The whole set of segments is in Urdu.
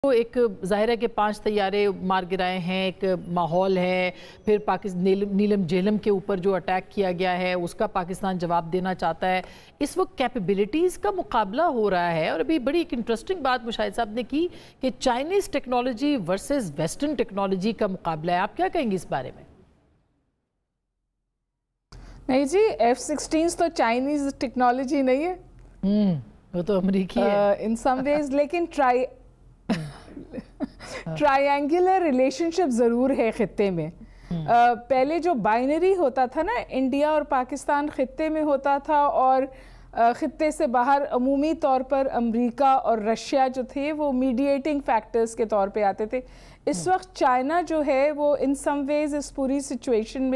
ایک ظاہر ہے کہ 5 طیارے مار گرائے ہیں، ایک ماحول ہے، پھر نیلم جیلم کے اوپر جو اٹیک کیا گیا ہے اس کا پاکستان جواب دینا چاہتا ہے۔ اس وقت کیپیبلٹیز کا مقابلہ ہو رہا ہے، اور ابھی بڑی ایک انٹرسٹنگ بات مشاہد صاحب نے کی کہ Chinese technology versus western technology کا مقابلہ ہے۔ آپ کیا کہیں گے اس بارے میں؟ نہیں جی، F-16 تو چائنیز ٹیکنالوجی نہیں ہے، وہ تو امریکی ہے ان سم ویز، لیکن ٹرائینگولر ریلیشن شپ ضرور ہے خطے میں۔ پہلے جو بائنری ہوتا تھا نا، انڈیا اور پاکستان خطے میں ہوتا تھا، اور خطے سے باہر عمومی طور پر امریکہ اور رشیا جو تھے وہ میڈیٹنگ فیکٹرز کے طور پہ آتے تھے۔ اس وقت چائنا جو ہے وہ ان سم ویز اس پوری سچویشن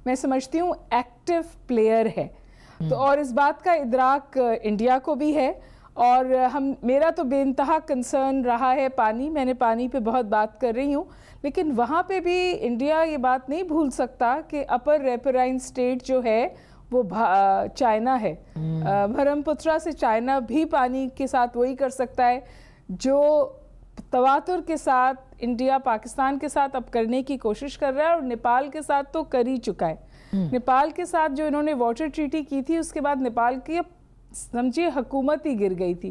میں سمجھتی ہوں ایکٹیو پلیئر ہے، تو اور اس بات کا ادراک انڈیا کو بھی ہے۔ اور میرا تو بے انتہا کنسرن رہا ہے پانی، میں نے پانی پہ بہت بات کر رہی ہوں، لیکن وہاں پہ بھی انڈیا یہ بات نہیں بھول سکتا کہ اپر ریپرائن اسٹیٹ جو ہے وہ چائنا ہے۔ بھرم پترا سے چائنا بھی پانی کے ساتھ وہی کر سکتا ہے جو تواتر کے ساتھ انڈیا پاکستان کے ساتھ اب کرنے کی کوشش کر رہا ہے، اور نیپال کے ساتھ تو کر ہی چکا ہے۔ نیپال کے ساتھ جو انہوں نے واٹر ٹریٹی کی تھی، اس کے بعد نیپال کی سمجھیے حکومت ہی گر گئی تھی۔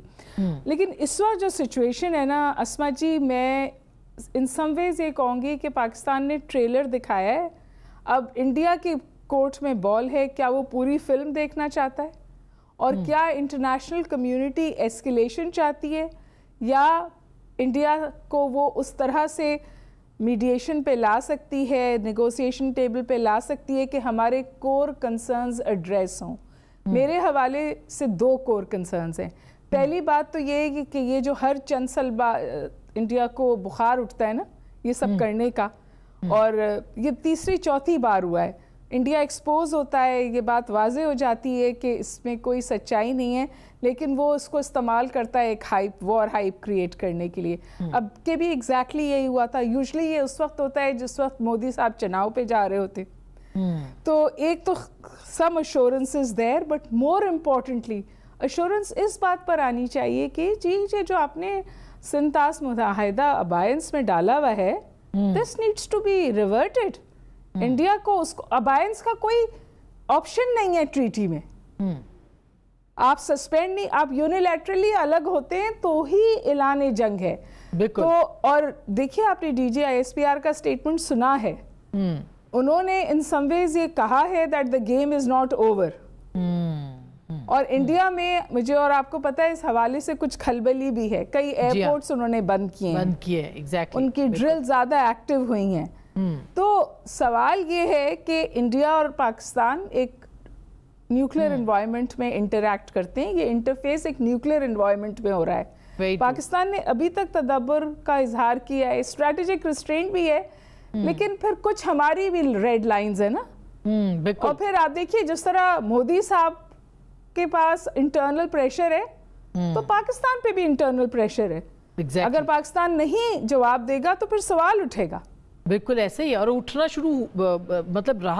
لیکن اس وقت جو سچویشن ہے نا اسما جی، میں ان سم ویز یہ کہوں گی کہ پاکستان نے ٹریلر دکھایا ہے، اب انڈیا کی کورٹ میں بال ہے، کیا وہ پوری فلم دیکھنا چاہتا ہے، اور کیا انٹرنیشنل کمیونٹی ایسکیلیشن چاہتی ہے، یا انڈیا کو وہ اس طرح سے میڈیشن پہ لا سکتی ہے، نیگوسیشن ٹیبل پہ لا سکتی ہے کہ ہمارے کور کنسرنز ایڈریس ہوں۔ میرے حوالے سے 2 کور کنسرنز ہیں۔ پہلی بات تو یہ ہے کہ یہ جو ہر چند سال انڈیا کو بخار اٹھتا ہے نا یہ سب کرنے کا، اور یہ تیسری چوتھی بار ہوا ہے، انڈیا ایکسپوز ہوتا ہے، یہ بات واضح ہو جاتی ہے کہ اس میں کوئی سچائی نہیں ہے، لیکن وہ اس کو استعمال کرتا ہے ایک وار ہائپ کریٹ کرنے کے لیے۔ اب کے بھی ایگزیکٹلی یہی ہوا تھا۔ یوزلی یہ اس وقت ہوتا ہے جس وقت مودی صاحب چناؤ پہ جا رہے ہوتے، تو ایک تو سم assurances there, but more importantly assurance اس بات پر آنی چاہیے کہ جی جو آپ نے سنتاس معاہدہ ابائنس میں ڈالا ہوا ہے، this needs to be reverted۔ India کو اس کو ابائنس کا کوئی آپشن نہیں ہے ٹریٹی میں، آپ سسپینڈ نہیں، آپ یونیلیٹرلی الگ ہوتے ہیں تو ہی اعلان جنگ ہے۔ تو اور دیکھیے آپ نے DGISPR کا اسٹیٹمنٹ سنا ہے، انہوں نے ان سم ویز یہ کہا ہے that the game is not over۔ اور انڈیا میں مجھے اور آپ کو پتا ہے اس حوالے سے کچھ کھلبلی بھی ہے، کئی ایئرپورٹس انہوں نے بند کیے ہیں، ان کی ڈرل زیادہ ایکٹیو ہوئی ہیں۔ تو سوال یہ ہے کہ انڈیا اور پاکستان ایک نیوکلیر انوائرمنٹ میں انٹریکٹ کرتے ہیں، یہ انٹرفیس ایک نیوکلیر انوائرمنٹ میں ہو رہا ہے۔ پاکستان نے ابھی تک تدبر کا اظہار کیا ہے، اسٹریٹجک ریسٹرینٹ بھی ہے، لیکن پھر کچھ ہماری بھی ریڈ لائنز ہیں نا۔ اور پھر آپ دیکھیے جس طرح مودی صاحب کے پاس انٹرنل پریشر ہے، تو پاکستان پہ بھی انٹرنل پریشر ہے۔ اگر پاکستان نہیں جواب دے گا تو پھر سوال اٹھے گا۔ بالکل ایسے ہی، اور اٹھنا شروع مطلب رہا۔